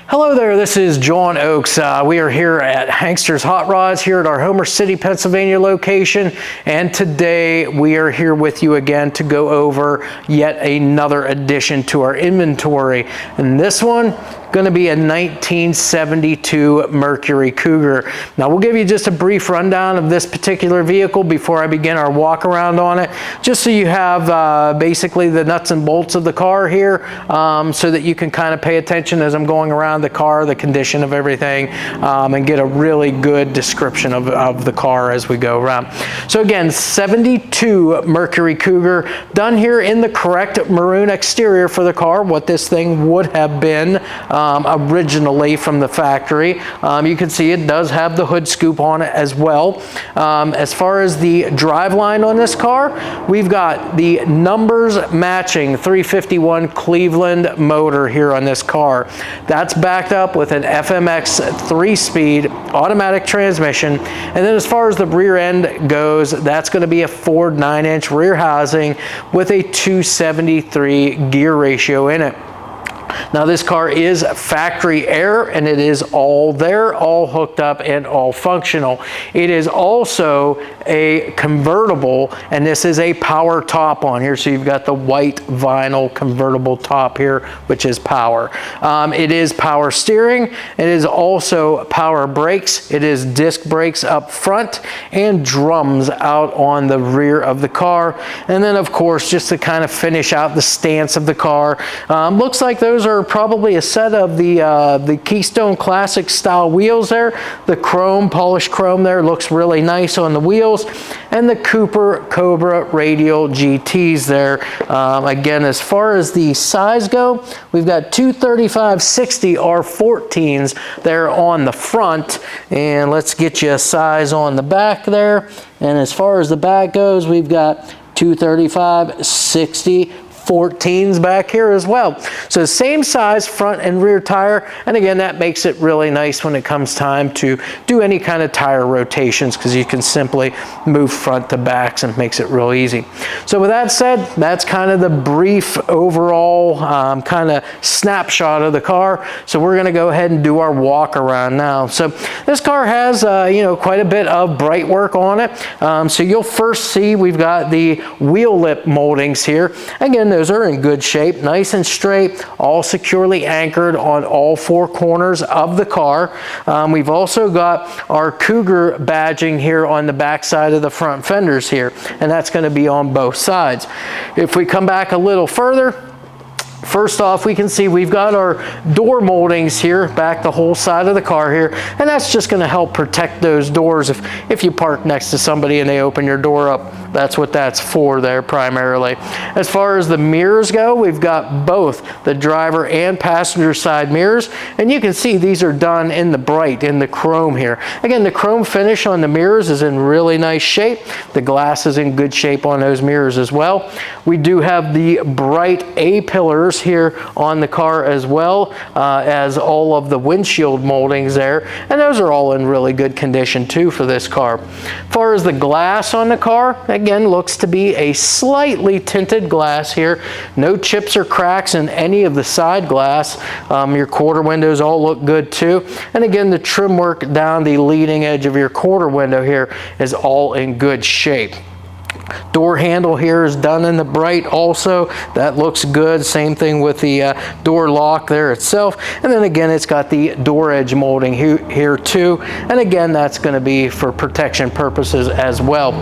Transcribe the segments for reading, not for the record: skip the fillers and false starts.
Hello there, this is John Oakes. We are here at Hankster's Hot Rods here at our Homer City, Pennsylvania location, and today we are here with you again to go over yet another addition to our inventory. And this one, going to be a 1972 Mercury Cougar. Now we'll give you just a brief rundown of this particular vehicle before I begin our walk around on it, just so you have basically the nuts and bolts of the car here, so that you can kind of pay attention as I'm going around the car, the condition of everything, and get a really good description of the car as we go around. So again, 72 Mercury Cougar, done here in the correct maroon exterior for the car, what this thing would have been originally from the factory. You can see it does have the hood scoop on it as well. As far as the driveline on this car, we've got the numbers matching 351 Cleveland motor here on this car. That's backed up with an FMX 3-speed automatic transmission. And then as far as the rear end goes, that's going to be a Ford 9-inch rear housing with a 273 gear ratio in it. Now this car is factory air, and it is all there, all hooked up and all functional. It is also a convertible, and this is a power top on here. So you've got the white vinyl convertible top here, which is power. It is power steering. It is also power brakes. It is disc brakes up front and drums out on the rear of the car. And then of course, just to kind of finish out the stance of the car, looks like those are probably a set of the Keystone Classic style wheels there. The chrome, polished chrome there, looks really nice on the wheels. And the Cobra Radial GTs there. Again, as far as the size go, we've got two 3560 R14s there on the front. And let's get you a size on the back there. And as far as the back goes, we've got two 3560 14s back here as well. So same size front and rear tire, and again that makes it really nice when it comes time to do any kind of tire rotations, because you can simply move front to backs and makes it real easy. So with that said, that's kind of the brief overall kind of snapshot of the car. So we're going to go ahead and do our walk around now. So this car has you know, quite a bit of bright work on it. So you'll first see we've got the wheel lip moldings here. Again, those are in good shape, nice and straight, all securely anchored on all four corners of the car. We've also got our Cougar badging here on the back side of the front fenders here, and that's going to be on both sides. If we come back a little further, first off, we can see we've got our door moldings here, back the whole side of the car here, and that's just going to help protect those doors. If you park next to somebody and they open your door up, that's what that's for there primarily. As far as the mirrors go, we've got both the driver and passenger side mirrors, and you can see these are done in the bright, in the chrome here. Again, the chrome finish on the mirrors is in really nice shape. The glass is in good shape on those mirrors as well. We do have the bright A-pillars here on the car as well, as all of the windshield moldings there, and those are all in really good condition too for this car. As far as the glass on the car, again, looks to be a slightly tinted glass here. No chips or cracks in any of the side glass. Your quarter windows all look good too, and again, the trim work down the leading edge of your quarter window here is all in good shape. Door handle here is done in the bright also. That looks good. Same thing with the door lock there itself. And then again, it's got the door edge molding here too. And again, that's going to be for protection purposes as well.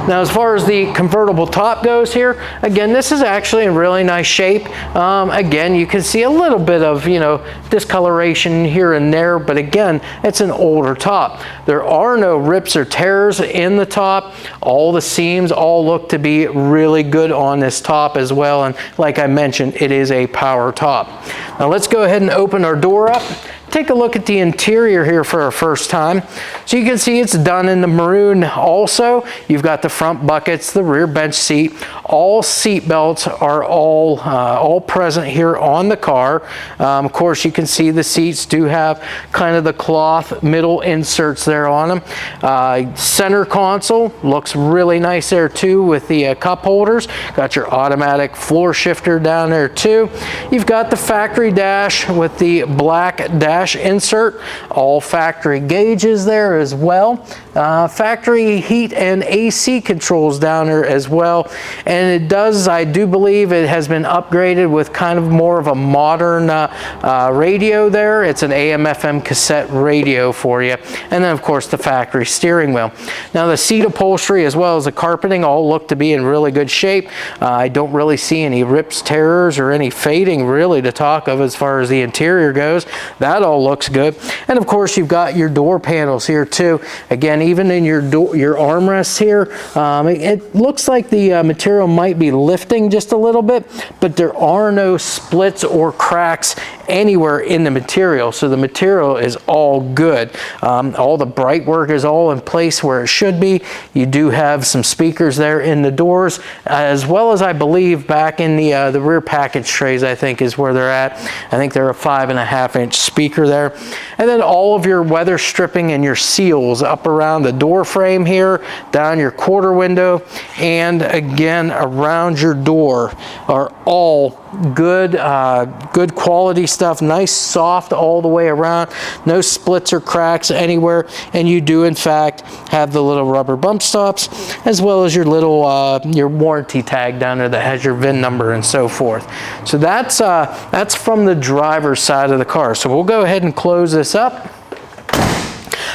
Now, as far as the convertible top goes here, again, this is actually in really nice shape. Again, you can see a little bit of, you know, discoloration here and there, but again, it's an older top. There are no rips or tears in the top. All the seams all look to be really good on this top as well, and like I mentioned, it is a power top. Now let's go ahead and open our door up. Take a look at the interior here for our first time. So you can see it's done in the maroon also. You've got the front buckets, the rear bench seat. All seat belts are all present here on the car. Of course, you can see the seats do have kind of the cloth middle inserts there on them. Center console looks really nice there too with the cup holders. Got your automatic floor shifter down there too. You've got the factory dash with the black dash dash insert, all factory gauges there as well. Factory heat and AC controls down there as well. And it does, I do believe it has been upgraded with kind of more of a modern radio there. It's an AM/FM cassette radio for you. And then of course the factory steering wheel. Now the seat upholstery as well as the carpeting all look to be in really good shape. I don't really see any rips, tears, or any fading really to talk of as far as the interior goes. That all looks good. And of course you've got your door panels here too. Again, even in your armrests here, it looks like the material might be lifting just a little bit, but there are no splits or cracks anywhere in the material. So the material is all good. All the bright work is all in place where it should be. You do have some speakers there in the doors, as well as I believe back in the rear package trays, I think is where they're at. I think they're a 5.5-inch speaker there. And then all of your weather stripping and your seals up around the door frame here, down your quarter window, and again around your door are all good good quality stuff, nice soft all the way around, no splits or cracks anywhere. And you do in fact have the little rubber bump stops, as well as your little your warranty tag down there that has your VIN number and so forth. So that's from the driver's side of the car. So we'll go ahead and close this up.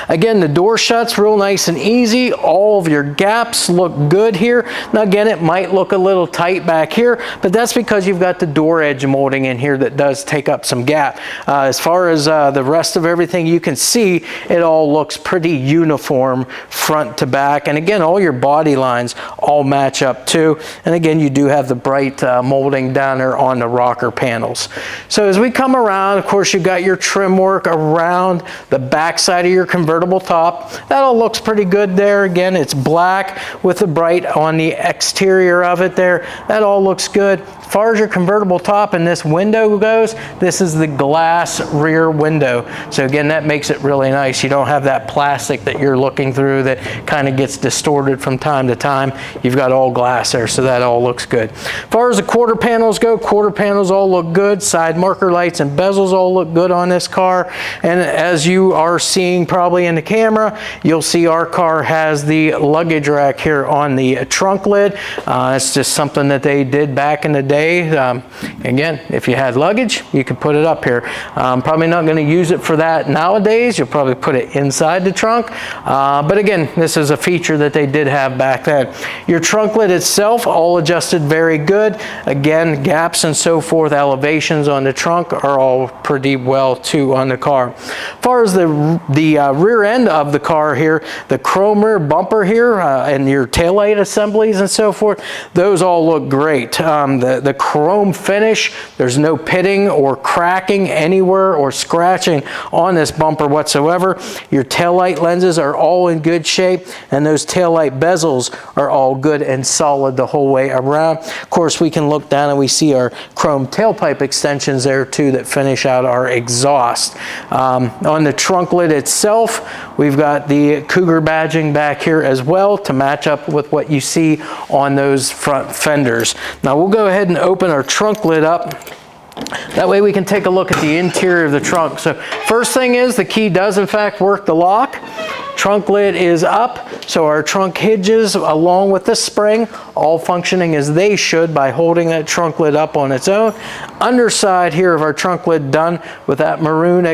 Again, the door shuts real nice and easy. All of your gaps look good here. Now again, it might look a little tight back here, but that's because you've got the door edge molding in here that does take up some gap. As far as the rest of everything, you can see it all looks pretty uniform front to back. And again, all your body lines all match up too. And again, you do have the bright molding down there on the rocker panels. So as we come around, of course, you've got your trim work around the back side of your convertible top. That all looks pretty good there. Again, it's black with the bright on the exterior of it there. That all looks good. As far as your convertible top and this window goes, this is the glass rear window. So again, that makes it really nice. You don't have that plastic that you're looking through that kind of gets distorted from time to time. You've got all glass there, so that all looks good. As far as the quarter panels go, quarter panels all look good. Side marker lights and bezels all look good on this car. And as you are seeing probably in the camera, you'll see our car has the luggage rack here on the trunk lid. It's just something that they did back in the day. Again, if you had luggage, you could put it up here. Probably not going to use it for that nowadays. You'll probably put it inside the trunk. But again, this is a feature that they did have back then. Your trunk lid itself, all adjusted very good. Again, gaps and so forth, elevations on the trunk are all pretty well too on the car. As far as the rear end of the car here, the chrome rear bumper here and your taillight assemblies and so forth, those all look great. The chrome finish, there's no pitting or cracking anywhere or scratching on this bumper whatsoever. Your taillight lenses are all in good shape, and those taillight bezels are all good and solid the whole way around. Of course, we can look down and we see our chrome tailpipe extensions there too that finish out our exhaust. On the trunk lid itself, we've got the Cougar badging back here as well to match up with what you see on those front fenders. Now we'll go ahead and open our trunk lid up. That way we can take a look at the interior of the trunk. So first thing is the key does in fact work the lock. Trunk lid is up, so our trunk hinges along with the spring all functioning as they should by holding that trunk lid up on its own. Underside here of our trunk lid done with that maroon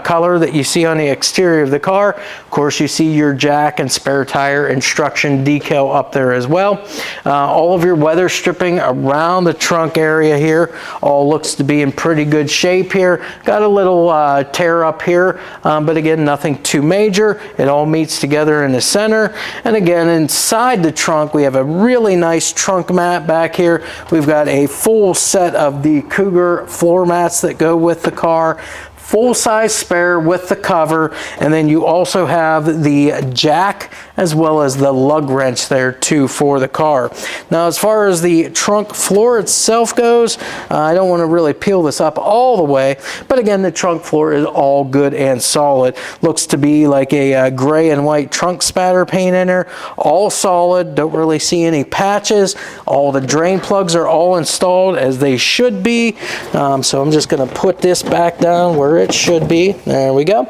color that you see on the exterior of the car. Of course, you see your jack and spare tire instruction decal up there as well. All of your weather stripping around the trunk area here all looks to be in pretty good shape here. Got a little tear up here, but again, nothing too major. It all meets together in the center. And again, inside the trunk, we have a really nice trunk mat back here. We've got a full set of the Cougar floor mats that go with the car. Full-size spare with the cover, and then you also have the jack as well as the lug wrench there too for the car. Now as far as the trunk floor itself goes, I don't want to really peel this up all the way, but again, the trunk floor is all good and solid. Looks to be like a gray and white trunk spatter paint in there, all solid, don't really see any patches. All the drain plugs are all installed as they should be. So I'm just going to put this back down where it should be. There we go.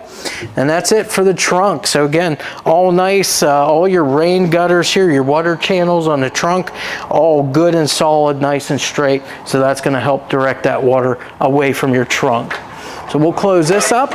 And that's it for the trunk. So again, all nice, all your rain gutters here, your water channels on the trunk, all good and solid, nice and straight. So that's going to help direct that water away from your trunk. So we'll close this up.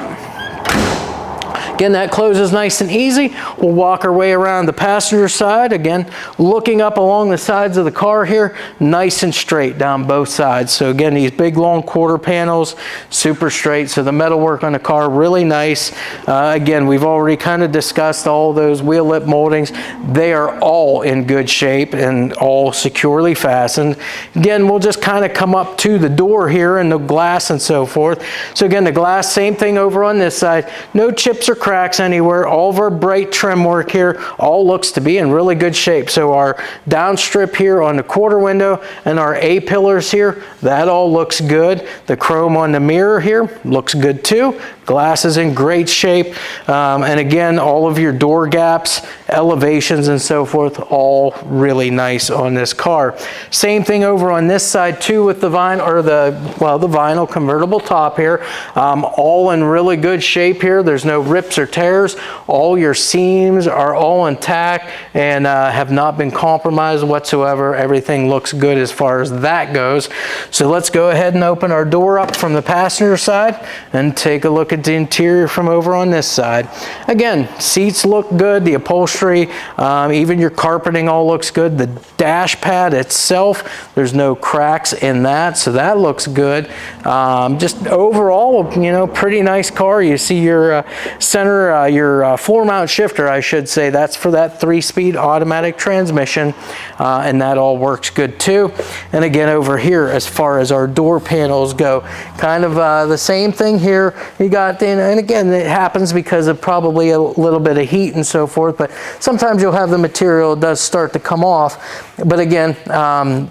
Again, that closes nice and easy. We'll walk our way around the passenger side. Again, looking up along the sides of the car here, nice and straight down both sides. So again, these big long quarter panels, super straight. So the metalwork on the car, really nice. Again, we've already kind of discussed all those wheel lip moldings. They are all in good shape and all securely fastened. Again, we'll just kind of come up to the door here and the glass and so forth. So again, the glass, same thing over on this side. No chips or cracks anywhere. All of our bright trim work here all looks to be in really good shape. So our down strip here on the quarter window and our A pillars here, that all looks good. The chrome on the mirror here looks good too. Glass is in great shape. And again, all of your door gaps, elevations and so forth, all really nice on this car. Same thing over on this side too with the vinyl, or the vinyl convertible top here. All in really good shape here. There's no rips or tears. All your seams are all intact and have not been compromised whatsoever. Everything looks good as far as that goes. So let's go ahead and open our door up from the passenger side and take a look at the interior from over on this side. Again, seats look good. The upholstery, even your carpeting all looks good. The dash pad itself, there's no cracks in that, so that looks good. Just overall, you know, pretty nice car. You see your center, your floor mount shifter, I should say, that's for that 3-speed automatic transmission, and that all works good too. And again, over here, as far as our door panels go, kind of the same thing here. You got, and again, it happens because of probably a little bit of heat and so forth, but sometimes you'll have the material does start to come off. But again,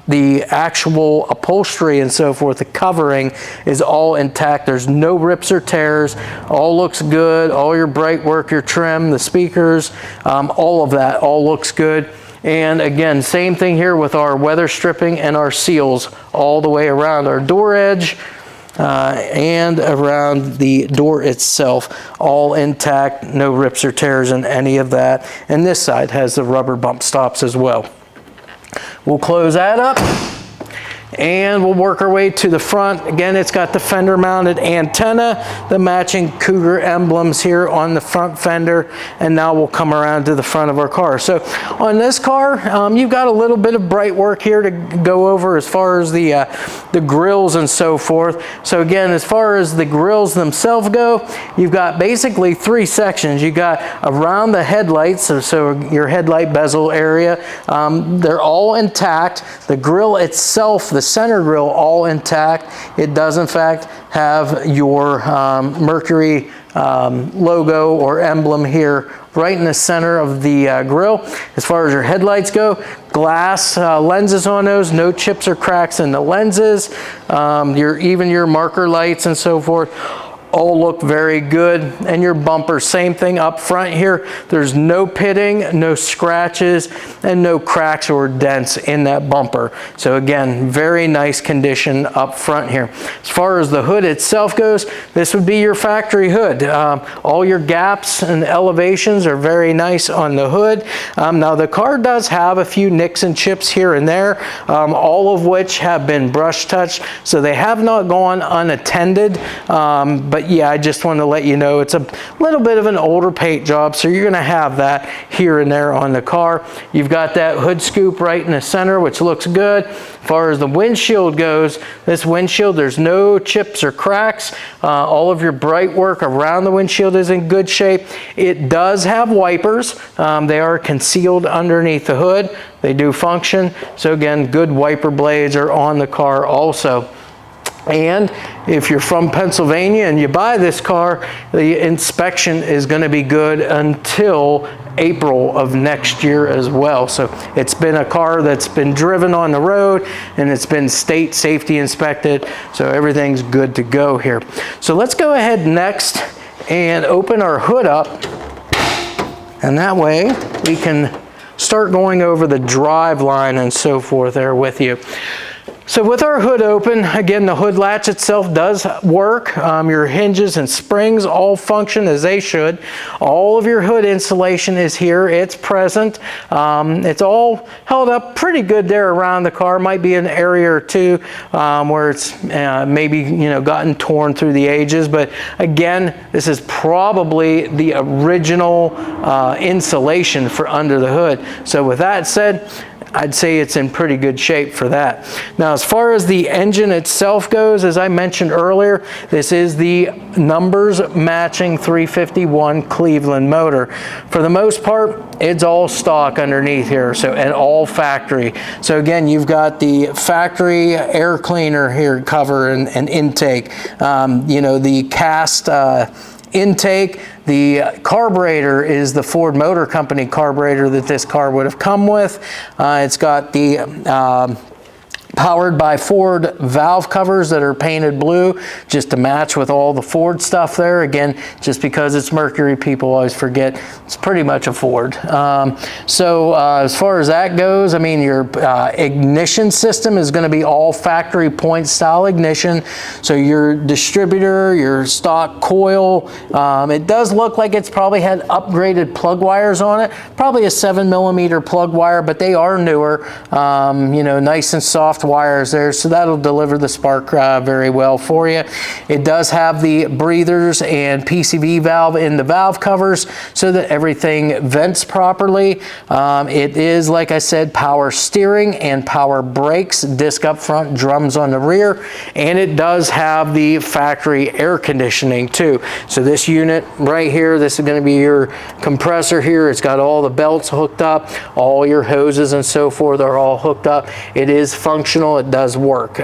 the actual upholstery and so forth, the covering is all intact. There's no rips or tears. All looks good. All your bright work, your trim, the speakers, all of that all looks good. And again, same thing here with our weather stripping and our seals all the way around our door edge and around the door itself, all intact, no rips or tears in any of that. And this side has the rubber bump stops as well. We'll close that up and we'll work our way to the front. Again, it's got the fender mounted antenna, the matching Cougar emblems here on the front fender, and now we'll come around to the front of our car. So on this car, you've got a little bit of bright work here to go over as far as the grills and so forth. So again, as far as the grills themselves go, you've got basically 3 sections. You got around the headlights, so your headlight bezel area, they're all intact. The grill itself, the center grill, all intact. It does in fact have your Mercury logo or emblem here right in the center of the grill. As far as your headlights go, glass lenses on those, no chips or cracks in the lenses. Even your marker lights and so forth all look very good. And your bumper, same thing up front here. There's no pitting, no scratches, and no cracks or dents in that bumper. So again, very nice condition up front here. As far as the hood itself goes, this would be your factory hood. All your gaps and elevations are very nice on the hood. Now the car does have a few nicks and chips here and there, all of which have been brush touched, so they have not gone unattended. But yeah, I just want to let you know it's a little bit of an older paint job, so you're going to have that here and there on the car. You've got that hood scoop right in the center, which looks good. As far as the windshield goes, this windshield, there's no chips or cracks. All of your bright work around the windshield is in good shape. It does have wipers. They are concealed underneath the hood. They do function. So again, good wiper blades are on the car also. And if you're from Pennsylvania and you buy this car, the inspection is going to be good until April of next year as well. So it's been a car that's been driven on the road and it's been state safety inspected. So everything's good to go here. So let's go ahead next and open our hood up. And that way we can start going over the drive line and so forth there with you. So with our hood open, again, the hood latch itself does work. Your hinges and springs all function as they should. All of your hood insulation is here. It's present. It's all held up pretty good there around the car. Might be an area or two where it's maybe, you know, gotten torn through the ages. But again, this is probably the original insulation for under the hood. So with that said, I'd say it's in pretty good shape for that. Now, as far as the engine itself goes, as I mentioned earlier, this is the numbers matching 351 Cleveland motor. For the most part, it's all stock underneath here, so, and all factory. So again, you've got the factory air cleaner here cover and intake. You know, the cast intake. The carburetor is the Ford Motor Company carburetor that this car would have come with. It's got the powered by Ford valve covers that are painted blue just to match with all the Ford stuff there. Again, just because it's Mercury, people always forget it's pretty much a Ford. As far as that goes, I mean, your ignition system is going to be all factory point style ignition. So your distributor, your stock coil, it does look like it's probably had upgraded plug wires on it. Probably a 7mm plug wire, but they are newer, you know, nice and soft wires there, so that'll deliver the spark very well for you. It does have the breathers and PCV valve in the valve covers so that everything vents properly. It is, like I said, power steering and power brakes, disc up front, drums on the rear, and it does have the factory air conditioning too. So this unit right here, this is going to be your compressor here. It's got all the belts hooked up, all your hoses and so forth are all hooked up. It is functional. It does work,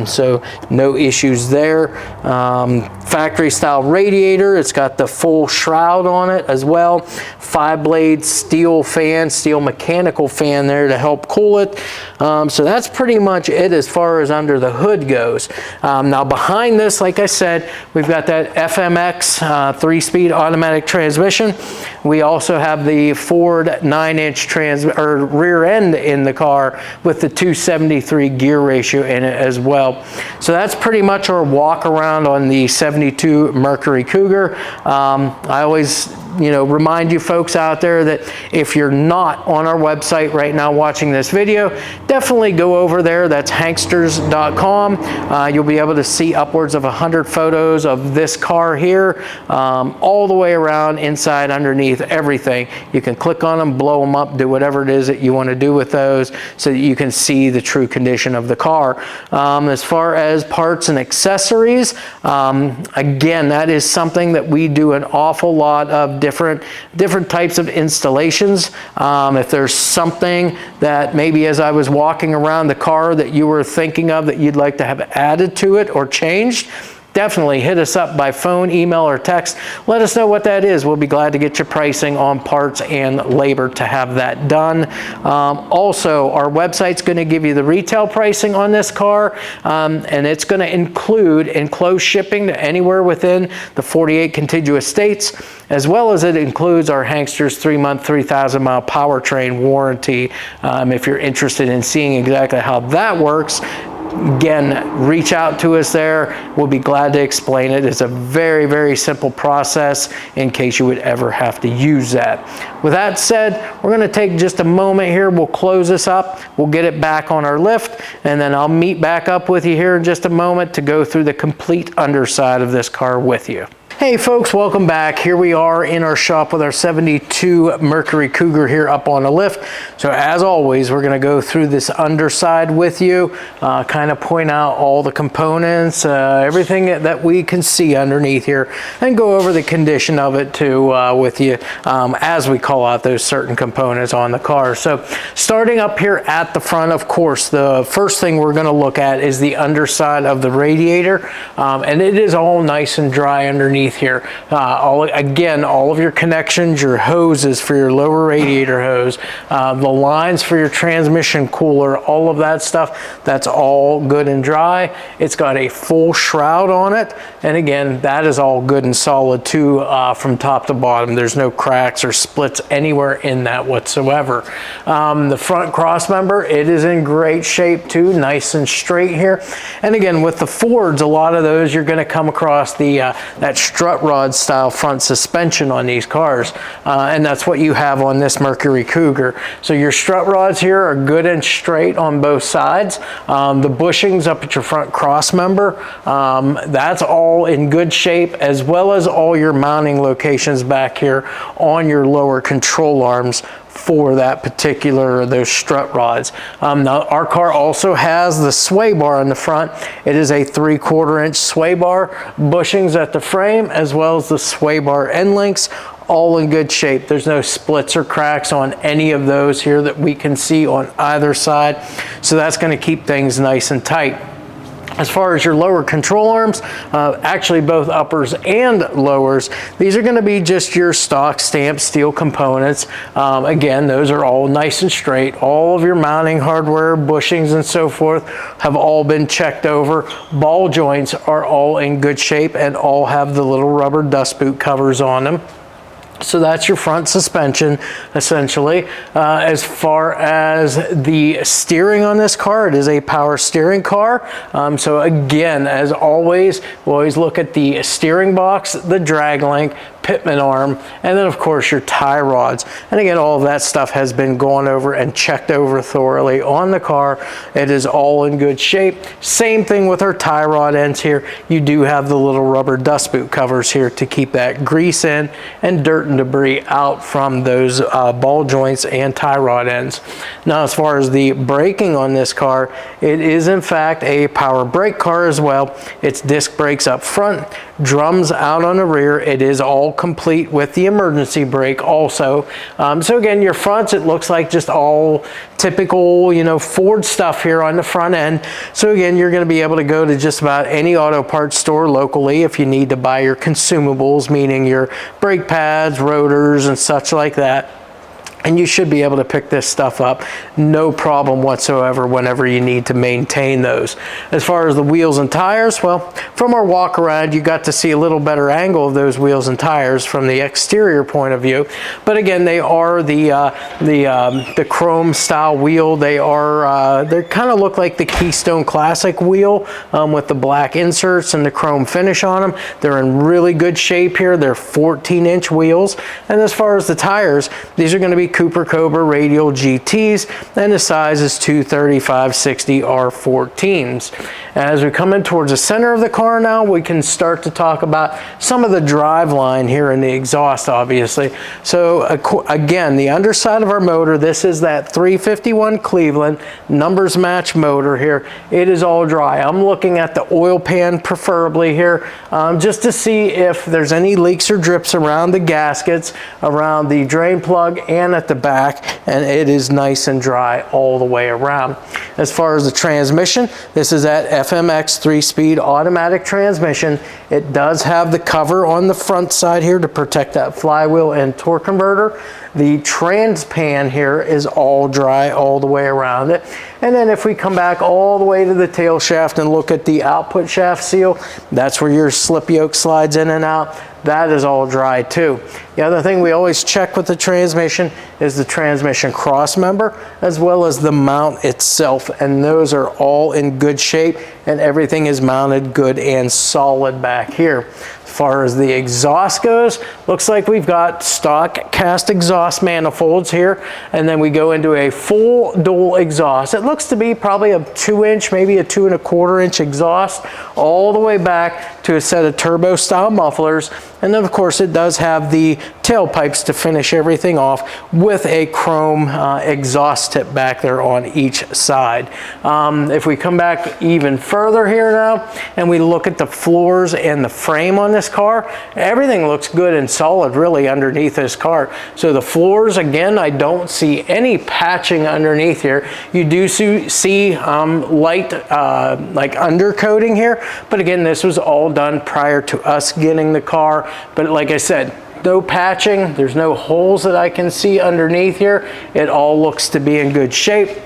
so no issues there. Factory style radiator, it's got the full shroud on it as well. 5-blade steel fan, steel mechanical fan there to help cool it. So that's pretty much it as far as under the hood goes. Now behind this, like I said, we've got that FMX 3-speed automatic transmission. We also have the Ford 9-inch rear end in the car with the 273 gear ratio in it as well. So that's pretty much our walk around on the 72 Mercury Cougar. I always, you know, remind you folks out there that if you're not on our website right now watching this video, definitely go over there. That's hanksters.com. You'll be able to see upwards of 100 photos of this car here, all the way around, inside, underneath, everything. You can click on them, blow them up, do whatever it is that you want to do with those so that you can see the true condition of the car. As far as parts and accessories, again, that is something that we do an awful lot of different types of installations. If there's something that maybe as I was walking around the car that you were thinking of that you'd like to have added to it or changed, definitely hit us up by phone, email, or text. Let us know what that is. We'll be glad to get you pricing on parts and labor to have that done. Also, our website's going to give you the retail pricing on this car, and it's going to include enclosed shipping to anywhere within the 48 contiguous states, as well as it includes our Hanksters 3-month, 3,000-mile powertrain warranty. If you're interested in seeing exactly how that works, again, reach out to us there. We'll be glad to explain it. It's a very, very simple process in case you would ever have to use that. With that said, we're going to take just a moment here. We'll close this up. We'll get it back on our lift, and then I'll meet back up with you here in just a moment to go through the complete underside of this car with you. Hey folks, welcome back. Here we are in our shop with our 72 Mercury Cougar here up on the lift. So as always, we're going to go through this underside with you, kind of point out all the components, everything that we can see underneath here, and go over the condition of it too with you as we call out those certain components on the car. So starting up here at the front, of course, the first thing we're going to look at is the underside of the radiator, and it is all nice and dry underneath underneath here. Again, all of your connections, your hoses for your lower radiator hose, the lines for your transmission cooler, all of that stuff, that's all good and dry. It's got a full shroud on it, and again, that is all good and solid too, from top to bottom. There's no cracks or splits anywhere in that whatsoever. The front cross member, it is in great shape too, nice and straight here. And again, with the Fords, a lot of those you're going to come across the that strut rod style front suspension on these cars, and that's what you have on this Mercury Cougar. So your strut rods here are good and straight on both sides. The bushings up at your front cross member, that's all in good shape, as well as all your mounting locations back here on your lower control arms for that particular, those strut rods. Now our car also has the sway bar in the front. It is a 3/4 inch sway bar, bushings at the frame, as well as the sway bar end links, all in good shape. There's no splits or cracks on any of those here that we can see on either side. So that's going to keep things nice and tight. As far as your lower control arms, actually both uppers and lowers, these are going to be just your stock stamped steel components. Again, those are all nice and straight. All of your mounting hardware, bushings and so forth have all been checked over. Ball joints are all in good shape and all have the little rubber dust boot covers on them. So that's your front suspension, essentially. As far as the steering on this car, it is a power steering car. So again, as always, we'll always look at the steering box, the drag link, pitman arm, and then of course your tie rods. And again, all of that stuff has been gone over and checked over thoroughly on the car. It is all in good shape. Same thing with our tie rod ends here. You do have the little rubber dust boot covers here to keep that grease in and dirt and debris out from those ball joints and tie rod ends. Now, as far as the braking on this car, it is in fact a power brake car as well. It's disc brakes up front, drums out on the rear. It is all complete with the emergency brake also. So again, your fronts, it looks like just all typical, you know, Ford stuff here on the front end. So again, you're going to be able to go to just about any auto parts store locally if you need to buy your consumables, meaning your brake pads, rotors, and such like that. And you should be able to pick this stuff up, no problem whatsoever, whenever you need to maintain those. As far as the wheels and tires, well, from our walk around, you got to see a little better angle of those wheels and tires from the exterior point of view. But again, they are the chrome style wheel. They kind of look like the Keystone Classic wheel with the black inserts and the chrome finish on them. They're in really good shape here. They're 14-inch wheels. And as far as the tires, these are going to be Cobra Radial GTs, and the size is 235/60 R14s. As we come in towards the center of the car now, we can start to talk about some of the drive line here in the exhaust, obviously. So again, the underside of our motor, this is that 351 Cleveland numbers match motor here. It is all dry. I'm looking at the oil pan preferably here, just to see if there's any leaks or drips around the gaskets, around the drain plug, and at the back, and it is nice and dry all the way around. As far as the transmission, this is that FMX 3-speed automatic transmission. It does have the cover on the front side here to protect that flywheel and torque converter. The trans pan here is all dry all the way around it. And then if we come back all the way to the tail shaft and look at the output shaft seal, that's where your slip yoke slides in and out. That is all dry too. The other thing we always check with the transmission is the transmission cross member, as well as the mount itself, and those are all in good shape, and everything is mounted good and solid back here. As far as the exhaust goes, looks like we've got stock cast exhaust manifolds here, and then we go into a full dual exhaust. It looks to be probably a 2-inch, maybe a 2 1/4 inch exhaust, all the way back to a set of turbo style mufflers. And then of course it does have the tailpipes to finish everything off with a chrome exhaust tip back there on each side. If we come back even further here now and we look at the floors and the frame on this car, everything looks good and solid really underneath this car. So the floors, again, I don't see any patching underneath here. You do see light like undercoating here, but again, this was all done prior to us getting the car. But like I said, no patching, there's no holes that I can see underneath here. It all looks to be in good shape.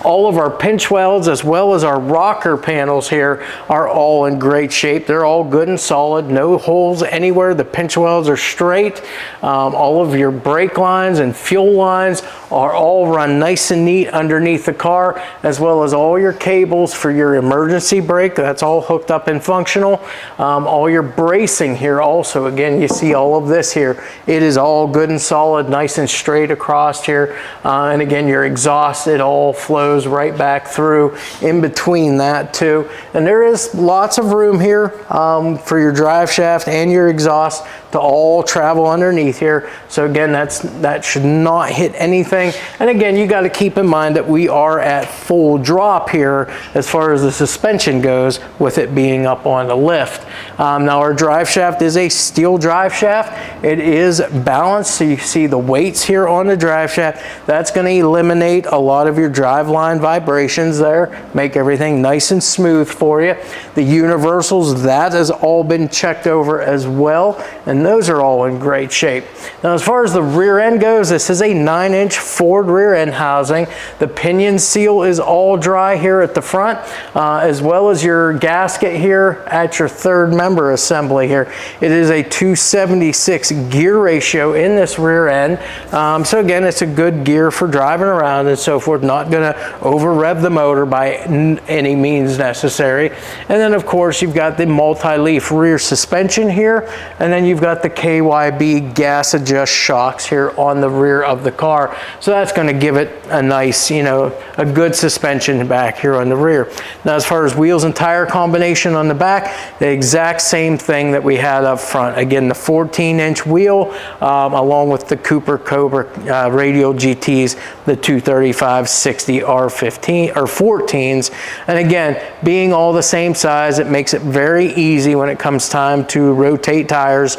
All of our pinch welds as well as our rocker panels here are all in great shape. They're all good and solid, no holes anywhere. The pinch welds are straight. All of your brake lines and fuel lines are all run nice and neat underneath the car, as well as all your cables for your emergency brake. That's all hooked up and functional. All your bracing here also, again, you see all of this here. It is all good and solid, nice and straight across here. And again, your exhaust, it all flows right back through in between that too. And there is lots of room here for your drive shaft and your exhaust to all travel underneath here. So again, that should not hit anything. And again, you got to keep in mind that we are at full drop here as far as the suspension goes, with it being up on the lift. Now our drive shaft is a steel drive shaft. It is balanced, so you see the weights here on the drive shaft. That's going to eliminate a lot of your drive line vibrations there, make everything nice and smooth for you. The universals, that has all been checked over as well, and those are all in great shape. Now as far as the rear end goes, this is a 9-inch Ford rear end housing. The pinion seal is all dry here at the front, as well as your gasket here at your third member assembly here. It is a 276 gear ratio in this rear end. So again, it's a good gear for driving around and so forth, not going to over rev the motor by any means necessary. And then of course you've got the multi-leaf rear suspension here, and then you've got the KYB gas adjust shocks here on the rear of the car. So that's going to give it a nice, a good suspension back here on the rear. Now as far as wheels and tire combination on the back, the exact same thing that we had up front. Again, the 14-inch wheel along with the Cobra Radial GTs, the 235/60 R15 or 14s. And again, being all the same size, it makes it very easy when it comes time to rotate tires.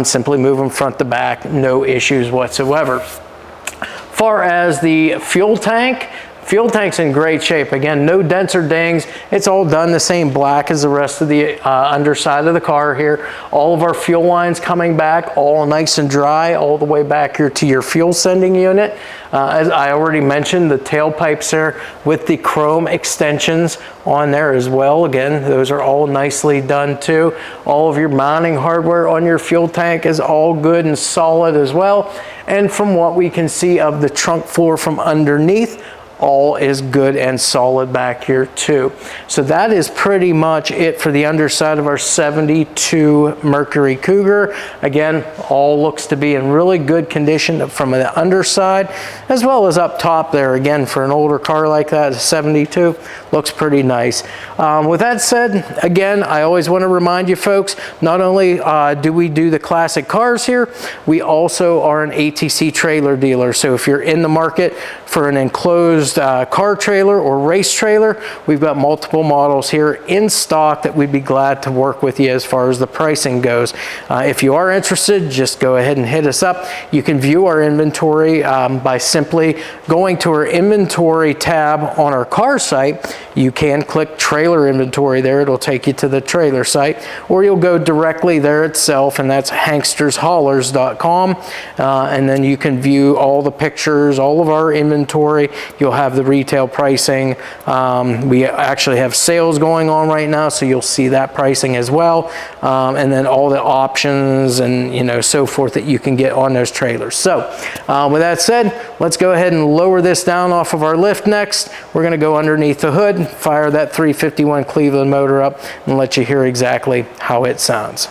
Simply move them front to back, no issues whatsoever. Far as the fuel tank's in great shape. Again, no dents or dings. It's all done the same black as the rest of the underside of the car here. All of our fuel lines coming back, all nice and dry, all the way back here to your fuel sending unit. As I already mentioned, the tailpipes there with the chrome extensions on there as well. Again, those are all nicely done too. All of your mounting hardware on your fuel tank is all good and solid as well. And from what we can see of the trunk floor from underneath, all is good and solid back here too. So that is pretty much it for the underside of our 72 Mercury Cougar. Again, all looks to be in really good condition from the underside as well as up top there. Again, for an older car like that, a 72, looks pretty nice. With that said, again, I always want to remind you folks, not only do we do the classic cars here, we also are an ATC trailer dealer. So if you're in the market for an enclosed car trailer or race trailer, we've got multiple models here in stock that we'd be glad to work with you as far as the pricing goes. If you are interested, just go ahead and hit us up. You can view our inventory by simply going to our inventory tab on our car site. You can click trailer inventory there. It'll take you to the trailer site, or you'll go directly there itself, and that's hankstershaulers.com. And then you can view all the pictures, all of our inventory. You'll have the retail pricing. We actually have sales going on right now, so you'll see that pricing as well. And then all the options and so forth that you can get on those trailers. So with that said, let's go ahead and lower this down off of our lift next. We're going to go underneath the hood, fire that 351 Cleveland motor up, and let you hear exactly how it sounds.